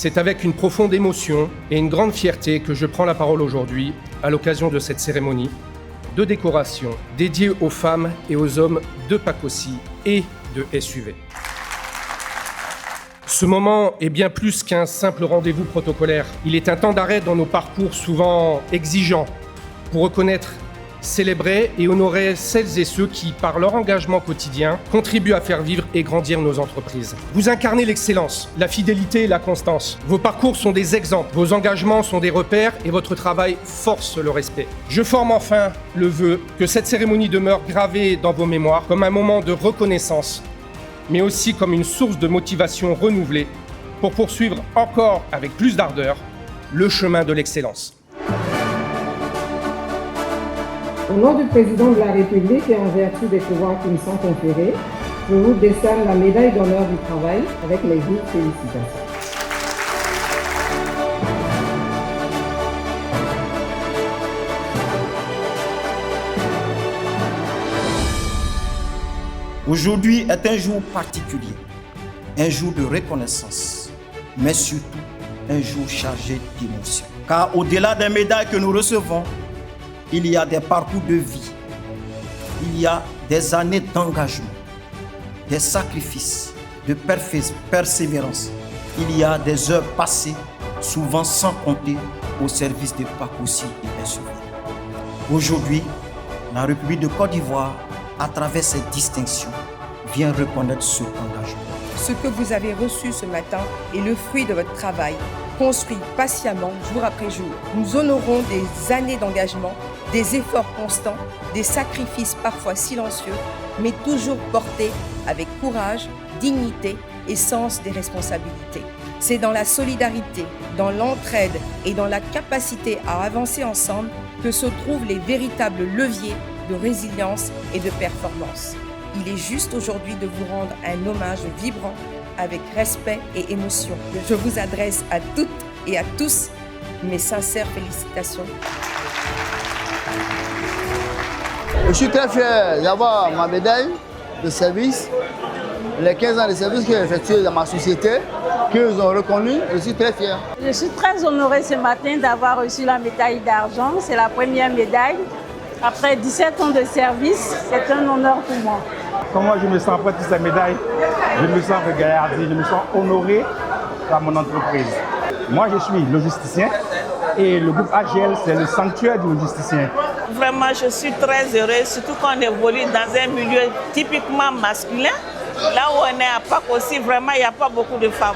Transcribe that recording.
C'est avec une profonde émotion et une grande fierté que je prends la parole aujourd'hui à l'occasion de cette cérémonie de décoration dédiée aux femmes et aux hommes de PACOSI et de SUV. Ce moment est bien plus qu'un simple rendez-vous protocolaire. Il est un temps d'arrêt dans nos parcours souvent exigeants pour reconnaître, célébrer et honorer celles et ceux qui, par leur engagement quotidien, contribuent à faire vivre et grandir nos entreprises. Vous incarnez l'excellence, la fidélité et la constance. Vos parcours sont des exemples, vos engagements sont des repères et votre travail force le respect. Je forme enfin le vœu que cette cérémonie demeure gravée dans vos mémoires comme un moment de reconnaissance, mais aussi comme une source de motivation renouvelée pour poursuivre encore avec plus d'ardeur le chemin de l'excellence. Au nom du président de la République et en vertu des pouvoirs qui me sont conférés, je vous décerne la médaille d'honneur du travail avec les vives félicitations. Aujourd'hui est un jour particulier, un jour de reconnaissance, mais surtout un jour chargé d'émotions. Car au-delà des médailles que nous recevons, il y a des parcours de vie, il y a des années d'engagement, des sacrifices, de persévérance. Il y a des heures passées, souvent sans compter, au service de PACOSI et SUV. Aujourd'hui, la République de Côte d'Ivoire, à travers cette distinction, vient reconnaître cet engagement. Ce que vous avez reçu ce matin est le fruit de votre travail, construit patiemment jour après jour. Nous honorons des années d'engagement, des efforts constants, des sacrifices parfois silencieux, mais toujours portés avec courage, dignité et sens des responsabilités. C'est dans la solidarité, dans l'entraide et dans la capacité à avancer ensemble que se trouvent les véritables leviers de résilience et de performance. Il est juste aujourd'hui de vous rendre un hommage vibrant avec respect et émotion. Je vous adresse à toutes et à tous mes sincères félicitations. Je suis très fier d'avoir ma médaille de service, les 15 ans de service que j'ai effectué dans ma société, qu'ils ont reconnu. Je suis très fier. Je suis très honorée ce matin d'avoir reçu la médaille d'argent. C'est la première médaille. Après 17 ans de service, c'est un honneur pour moi. Comment je me sens après toute cette médaille? Je me sens regardé, je me sens honoré par mon entreprise. Moi, je suis logisticien et le groupe AGL, c'est le sanctuaire du logisticien. Vraiment, je suis très heureuse, surtout quand on évolue dans un milieu typiquement masculin. Là où on est à PACOSI, vraiment, il n'y a pas beaucoup de femmes.